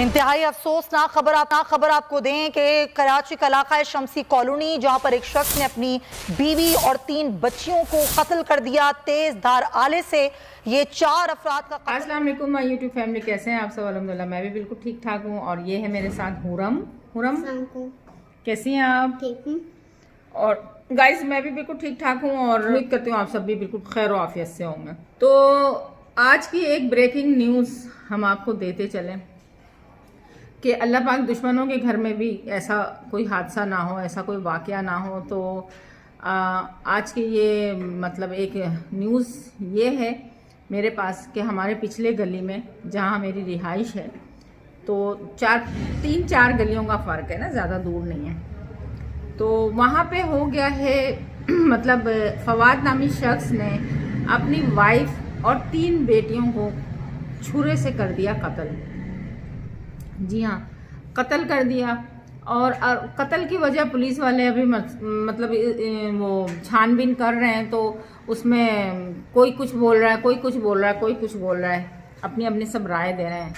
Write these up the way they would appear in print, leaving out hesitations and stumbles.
इंतहाई अफसोसनाक खबर आपको दें कि कराची का इलाका शमसी कॉलोनी, जहां पर एक शख्स ने अपनी बीवी और 3 बच्चियों को कत्ल कर दिया। तेज धार आले से ये 4 अफराद का कत्ल। अस्सलाम वालेकुम माय यूट्यूब फैमिली, कैसे हैं आप सब? अल्हम्दुलिल्लाह मैं भी बिल्कुल ठीक ठाक हूँ। और ये है मेरे साथ हुरम। कैसी हैं आप? ठीक हूँ। और गाइस मैं भी बिल्कुल ठीक ठाक हूँ और उम्मीद करती हूँ आप सब भी बिल्कुल खैर आफियत से होंगे। तो आज की एक ब्रेकिंग न्यूज़ हम आपको देते चलें कि अल्लाह पाक दुश्मनों के घर में भी ऐसा कोई हादसा ना हो, ऐसा कोई वाक़या ना हो। तो आज की ये मतलब एक न्यूज़ ये है मेरे पास कि हमारे पिछले गली में जहाँ मेरी रिहाइश है, तो 3-4 गलियों का फ़र्क है ना, ज़्यादा दूर नहीं है। तो वहाँ पे हो गया है मतलब फवाद नामी शख्स ने अपनी वाइफ और 3 बेटियों को छुरे से कर दिया कत्ल। जी हाँ, कत्ल कर दिया। और कत्ल की वजह पुलिस वाले अभी मतलब वो छानबीन कर रहे हैं। तो उसमें कोई कुछ बोल रहा है, कोई कुछ बोल रहा है, कोई कुछ बोल रहा है, अपनी अपनी सब राय दे रहे हैं।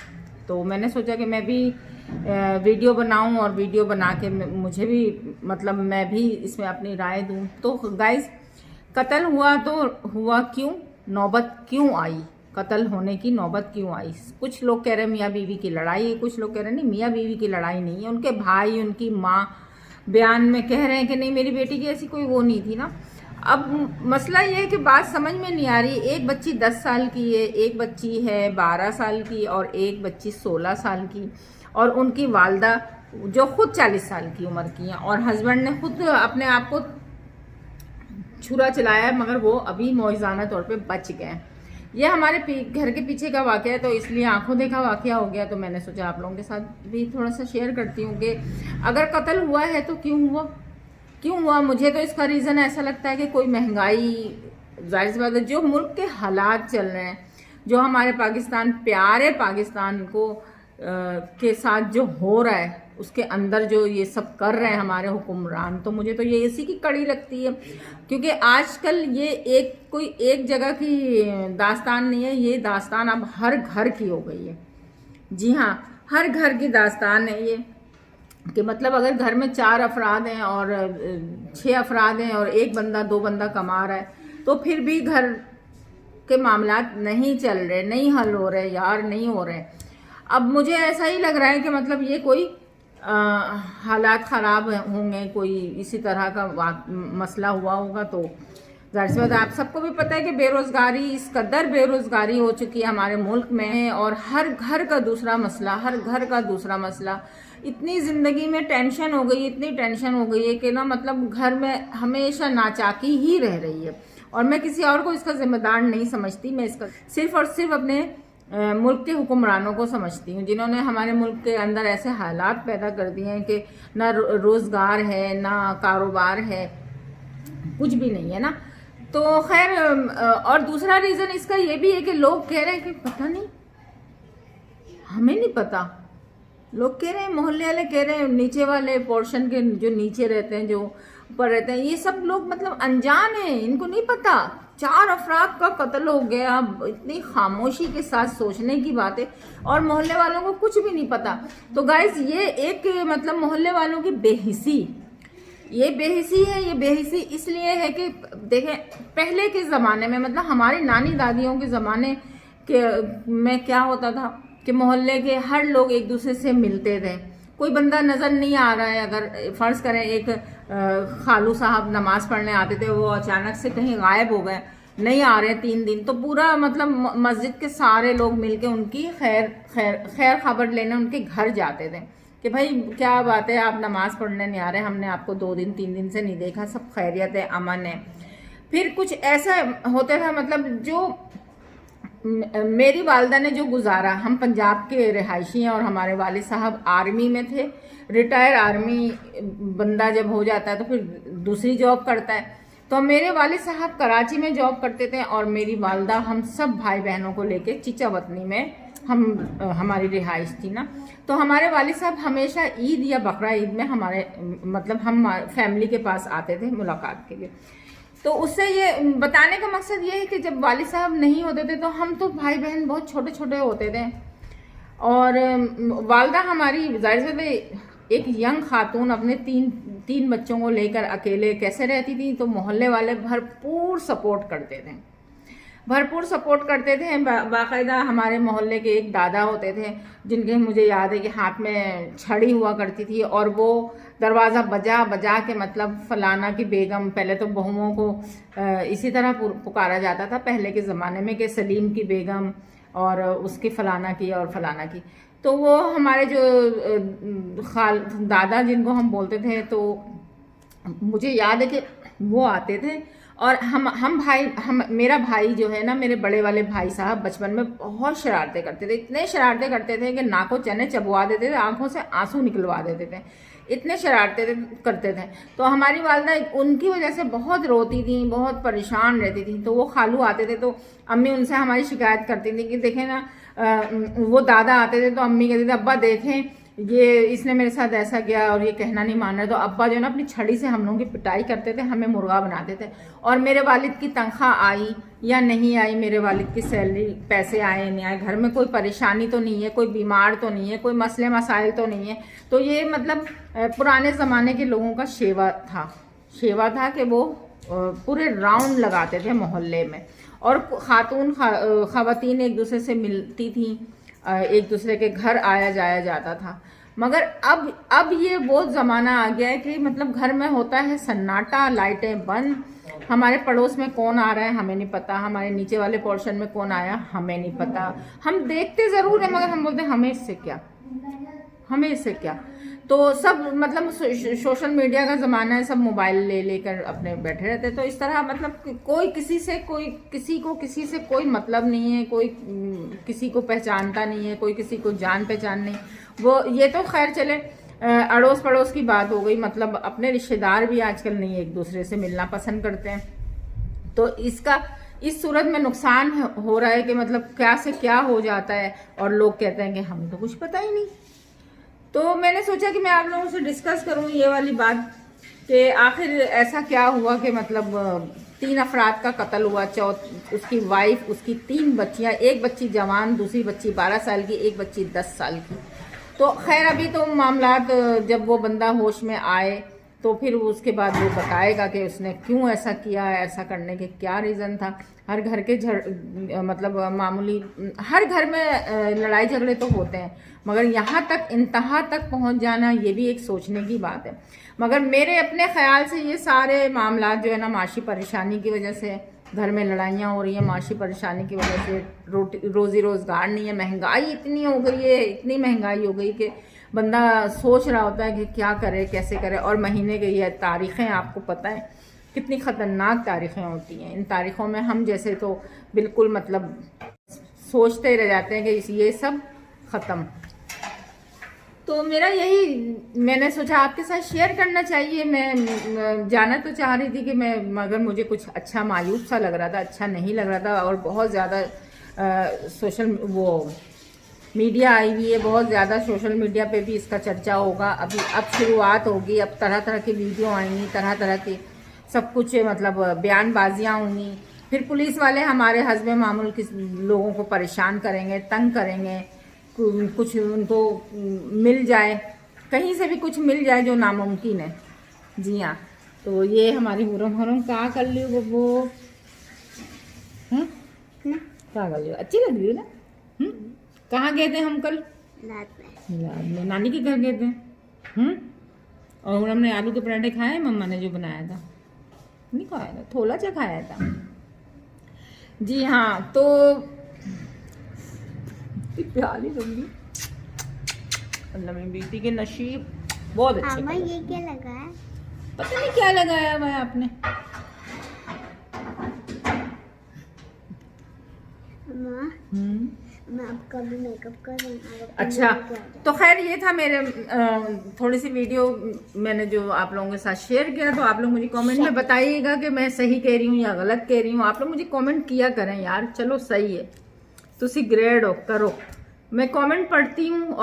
तो मैंने सोचा कि मैं भी वीडियो बनाऊं और वीडियो बना के मुझे भी मतलब मैं भी इसमें अपनी राय दूं। तो गाइस, कत्ल हुआ तो हुआ क्यों, नौबत क्यों आई, कत्ल होने की नौबत क्यों आई? कुछ लोग कह रहे हैं मियाँ बीवी की लड़ाई है, कुछ लोग कह रहे हैं नहीं मियाँ बीवी की लड़ाई नहीं है, उनके भाई उनकी माँ बयान में कह रहे हैं कि नहीं मेरी बेटी की ऐसी कोई वो नहीं थी ना। अब मसला ये है कि बात समझ में नहीं आ रही। एक बच्ची 10 साल की है, एक बच्ची है 12 साल की और एक बच्ची 16 साल की, और उनकी वालदा जो खुद 40 साल की उम्र की है, और हस्बैंड ने खुद अपने आप को छुरा चलाया है, मगर वो अभी मौजूदा तौर पे बच गए। ये हमारे घर के पीछे का वाक़या है, तो इसलिए आंखों देखा वाक़या हो गया। तो मैंने सोचा आप लोगों के साथ भी थोड़ा सा शेयर करती हूँ कि अगर कत्ल हुआ है तो क्यों हुआ। मुझे तो इसका रीज़न ऐसा लगता है कि कोई महंगाई, जाहिर सी बात है जो मुल्क के हालात चल रहे हैं, जो हमारे पाकिस्तान, प्यारे पाकिस्तान को के साथ जो हो रहा है, उसके अंदर जो ये सब कर रहे हैं हमारे हुक्मरान, तो मुझे तो ये इसी की कड़ी लगती है। क्योंकि आजकल ये कोई एक जगह की दास्तान नहीं है, ये दास्तान अब हर घर की हो गई है। जी हाँ, हर घर की दास्तान है ये कि मतलब अगर घर में 4 अफराद हैं और 6 अफराद हैं और 1 बंदा 2 बंदा कमा रहा है, तो फिर भी घर के मामलात नहीं चल रहे, नहीं हल हो रहे यार, नहीं हो रहे। अब मुझे ऐसा ही लग रहा है कि मतलब ये कोई हालात ख़राब होंगे, कोई इसी तरह का मसला हुआ होगा। तो जाहिर सी बात है, आप सबको भी पता है कि बेरोज़गारी, इस कदर बेरोज़गारी हो चुकी है हमारे मुल्क में, और हर घर का दूसरा मसला, इतनी ज़िंदगी में टेंशन हो गई, इतनी टेंशन हो गई है कि ना मतलब घर में हमेशा नाचाकी ही रह रही है। और मैं किसी और को इसका ज़िम्मेदार नहीं समझती, मैं इसका सिर्फ़ और सिर्फ अपने मुल्क के हुक्मरानों को समझती हूँ, जिन्होंने हमारे मुल्क के अंदर ऐसे हालात पैदा कर दिए हैं कि ना रोज़गार है, ना कारोबार है, कुछ भी नहीं है ना। तो खैर, और दूसरा रीज़न इसका ये भी है कि लोग कह रहे हैं कि पता नहीं, हमें नहीं पता। लोग कह रहे हैं, मोहल्ले वाले कह रहे हैं, नीचे वाले पोर्शन के जो नीचे रहते हैं, जो ऊपर रहते हैं, ये सब लोग मतलब अनजान हैं, इनको नहीं पता। 4 अफराद का कत्ल हो गया, इतनी खामोशी के साथ सोचने की बात है, और मोहल्ले वालों को कुछ भी नहीं पता। तो गाइस, ये एक मतलब मोहल्ले वालों की बेहिसी है। ये बेहिसी इसलिए है कि देखें, पहले के ज़माने में मतलब हमारी नानी दादियों के ज़माने के में क्या होता था कि मोहल्ले के हर लोग एक दूसरे से मिलते थे। कोई बंदा नज़र नहीं आ रहा है, अगर फ़र्ज़ करें एक खालू साहब नमाज़ पढ़ने आते थे, वो अचानक से कहीं गायब हो गए, नहीं आ रहे 3 दिन, तो पूरा मतलब मस्जिद के सारे लोग मिलके उनकी खैर खबर लेने उनके घर जाते थे कि भाई क्या बात है, आप नमाज़ पढ़ने नहीं आ रहे, हमने आपको 2 दिन 3 दिन से नहीं देखा, सब खैरियत है, अमन है। फिर कुछ ऐसा होता था मतलब जो मेरी वालदा ने जो गुजारा, हम पंजाब के रिहायशी हैं और हमारे वालिद साहब आर्मी में थे। रिटायर आर्मी बंदा जब हो जाता है तो फिर दूसरी जॉब करता है। तो मेरे वालिद साहब कराची में जॉब करते थे और मेरी वालदा, हम सब भाई बहनों को लेके चिचा वतनी में हमारी रिहाइश थी ना। तो हमारे वालिद साहब हमेशा ईद या बकरा ईद में हमारे मतलब हम फैमिली के पास आते थे मुलाकात के लिए। तो उससे ये बताने का मकसद ये है कि जब वालिद साहब नहीं होते थे तो हम तो भाई बहन बहुत छोटे छोटे होते थे, और वालदा हमारी जाहिर सी एक यंग खातून अपने तीन बच्चों को लेकर अकेले कैसे रहती थी, तो मोहल्ले वाले भरपूर सपोर्ट करते थे, भरपूर सपोर्ट करते थे। बाकायदा हमारे मोहल्ले के एक दादा होते थे जिनके मुझे याद है कि हाथ में छड़ी हुआ करती थी, और वो दरवाज़ा बजा बजा के मतलब फलाना की बेगम, पहले तो बहुओं को इसी तरह पुकारा जाता था पहले के ज़माने में कि सलीम की बेगम और उसकी फलाना की और फलाना की। तो वो हमारे जो दादा जिनको हम बोलते थे, तो मुझे याद है कि वो आते थे और हम मेरा भाई जो है ना, मेरे बड़े वाले भाई साहब बचपन में बहुत शरारतें करते थे, इतने शरारतें करते थे कि नाकों चने चबवा देते थे, आंखों से आंसू निकलवा देते थे, इतने शरारतें करते थे। तो हमारी वालदा उनकी वजह से बहुत रोती थी, बहुत परेशान रहती थी। तो वो खालू आते थे तो अम्मी उनसे हमारी शिकायत करती थी कि देखें ना, वो दादा आते थे तो अम्मी कहती थी अब्बा देखें ये इसने मेरे साथ ऐसा किया और ये कहना नहीं मान रहे। तो अब्बा जो है ना अपनी छड़ी से हम लोगों की पिटाई करते थे, हमें मुर्गा बनाते थे। और मेरे वालिद की तनख्वाह आई या नहीं आई, मेरे वालिद की सैलरी पैसे आए नहीं आए, घर में कोई परेशानी तो नहीं है, कोई बीमार तो नहीं है, कोई मसले मसाइल तो नहीं है। तो ये मतलब पुराने ज़माने के लोगों का शेवा था कि वो पूरे राउंड लगाते थे मोहल्ले में, और ख़वातीन एक दूसरे से मिलती थी, एक दूसरे के घर आया जाया जाता था। मगर अब ये वो ज़माना आ गया है कि मतलब घर में होता है सन्नाटा, लाइटें बंद, हमारे पड़ोस में कौन आ रहा है हमें नहीं पता, हमारे नीचे वाले पोर्शन में कौन आया हमें नहीं पता। हम देखते ज़रूर है मगर हम बोलते हैं हमें इससे क्या। तो सब मतलब सोशल मीडिया का ज़माना है, सब मोबाइल लेकर अपने बैठे रहते। तो इस तरह मतलब कोई किसी से कोई मतलब नहीं है, कोई किसी को पहचानता नहीं है, कोई किसी को जान पहचान नहीं। वो ये तो खैर चले अड़ोस पड़ोस की बात हो गई, मतलब अपने रिश्तेदार भी आजकल नहीं एक दूसरे से मिलना पसंद करते हैं। तो इस सूरत में नुकसान हो रहा है कि मतलब क्या से क्या हो जाता है, और लोग कहते हैं कि हम तो कुछ पता ही नहीं। तो मैंने सोचा कि मैं आप लोगों से डिस्कस करूं ये वाली बात कि आखिर ऐसा क्या हुआ कि मतलब 3 अफराद का कत्ल हुआ, उसकी वाइफ, उसकी 3 बच्चियां, एक बच्ची जवान, दूसरी बच्ची 12 साल की, एक बच्ची 10 साल की। तो खैर अभी तो मामलात जब वो बंदा होश में आए तो फिर उसके बाद वो बताएगा कि उसने क्यों ऐसा किया, ऐसा करने के क्या रीज़न था। हर घर के मतलब मामूली हर घर में लड़ाई झगड़े तो होते हैं, मगर यहाँ तक इंतहा तक पहुँच जाना ये भी एक सोचने की बात है। मगर मेरे अपने ख्याल से ये सारे मामला जो है ना, माशी परेशानी की वजह से घर में लड़ाइयाँ हो रही हैं, माशी परेशानी की वजह से रोज़ी रोज़गार नहीं है, महंगाई इतनी हो गई है, इतनी महंगाई हो गई कि बंदा सोच रहा होता है कि क्या करे, कैसे करे। और महीने की ये तारीख़ें आपको पता है कितनी ख़तरनाक तारीख़ें होती हैं। इन तारीख़ों में हम जैसे तो बिल्कुल मतलब सोचते रह जाते हैं कि ये सब ख़त्म। तो मेरा यही, मैंने सोचा आपके साथ शेयर करना चाहिए। मैं जाना तो चाह रही थी कि मगर मुझे कुछ अच्छा मायूस सा लग रहा था, अच्छा नहीं लग रहा था। और बहुत ज़्यादा मीडिया आई हुई है, बहुत ज़्यादा सोशल मीडिया पे भी इसका चर्चा होगा। अब शुरुआत होगी, अब तरह तरह की वीडियो आएंगी, तरह तरह की सब कुछ मतलब बयानबाजियाँ होंगी। फिर पुलिस वाले हमारे हस्बे मामूल के लोगों को परेशान करेंगे, तंग करेंगे, कुछ उनको मिल जाए, कहीं से भी कुछ मिल जाए जो नामुमकिन है। जी हाँ, तो ये हमारी हुरम क्या कर ली वो क्या कर लियो, अच्छी लग रही है ना। कहाँ गए थे हम कल? रात में नानी के घर गए थे। और हमने आलू के पराठे खाए, मम्मा ने जो बनाया था नहीं खाया था, थोड़ा सा खाया था। जी हाँ, तो प्याली लगी अल्लाह में बेटी के नसीब बहुत अच्छे। ये क्या लगाया? पता नहीं क्या लगाया हुआ है आपने। मैं आपका भी मेकअप कर रही हूँ। अच्छा, तो खैर ये था मेरे थोड़ी सी वीडियो मैंने जो आप लोगों के साथ शेयर किया। तो आप लोग मुझे कमेंट में बताइएगा कि मैं सही कह रही हूँ या गलत कह रही हूँ। आप लोग मुझे कमेंट किया करें यार, चलो सही है, तुसी ग्रेड हो करो, मैं कमेंट पढ़ती हूँ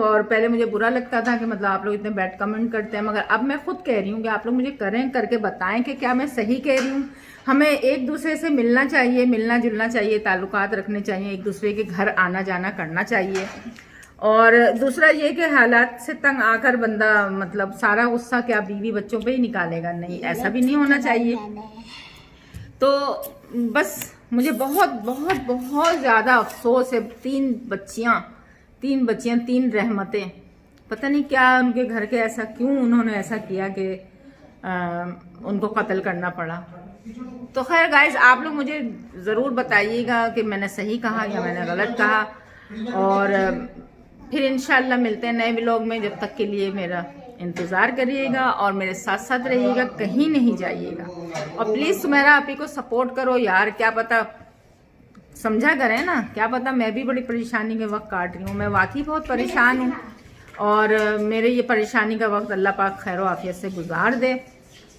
और पहले मुझे बुरा लगता था कि मतलब आप लोग इतने बैड कमेंट करते हैं, मगर अब मैं खुद कह रही हूँ कि आप लोग मुझे करके बताएं कि क्या मैं सही कह रही हूँ। हमें एक दूसरे से मिलना चाहिए, मिलना जुलना चाहिए, ताल्लुकात रखने चाहिए, एक दूसरे के घर आना जाना करना चाहिए। और दूसरा ये कि हालात से तंग आकर बंदा मतलब सारा गुस्सा क्या बीवी बच्चों पे ही निकालेगा, नहीं, ऐसा भी नहीं होना चाहिए। तो बस मुझे बहुत बहुत बहुत ज़्यादा अफसोस है, तीन बच्चियां, तीन रहमतें, पता नहीं क्या उनके घर के ऐसा क्यों उन्होंने ऐसा किया कि उनको कत्ल करना पड़ा। तो खैर गाइज, आप लोग मुझे ज़रूर बताइएगा कि मैंने सही कहा या मैंने गलत कहा, और फिर इंशाल्लाह मिलते हैं नए व्लॉग में। जब तक के लिए मेरा इंतज़ार करिएगा और मेरे साथ साथ रहिएगा, कहीं नहीं जाइएगा। और प्लीज़ सुमेरा आपी को सपोर्ट करो यार, क्या पता, समझा करें ना, क्या पता मैं भी बड़ी परेशानी के वक्त काट रही हूँ। मैं वाकई बहुत परेशान हूँ और मेरे ये परेशानी का वक्त अल्लाह पाक खैर आफियत से गुजार दे।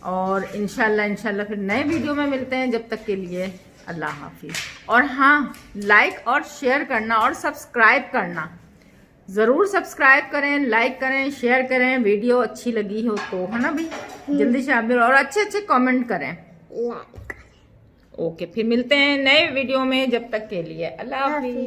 और इंशाल्लाह फिर नए वीडियो में मिलते हैं। जब तक के लिए अल्लाह हाफिज़। और हाँ, लाइक और शेयर करना और सब्सक्राइब करना, ज़रूर सब्सक्राइब करें, लाइक करें, शेयर करें, वीडियो अच्छी लगी हो तो, है ना भाई, जल्दी से आप भी, और अच्छे कमेंट करें, लाइक। ओके, फिर मिलते हैं नए वीडियो में। जब तक के लिए अल्लाह हाफिज़।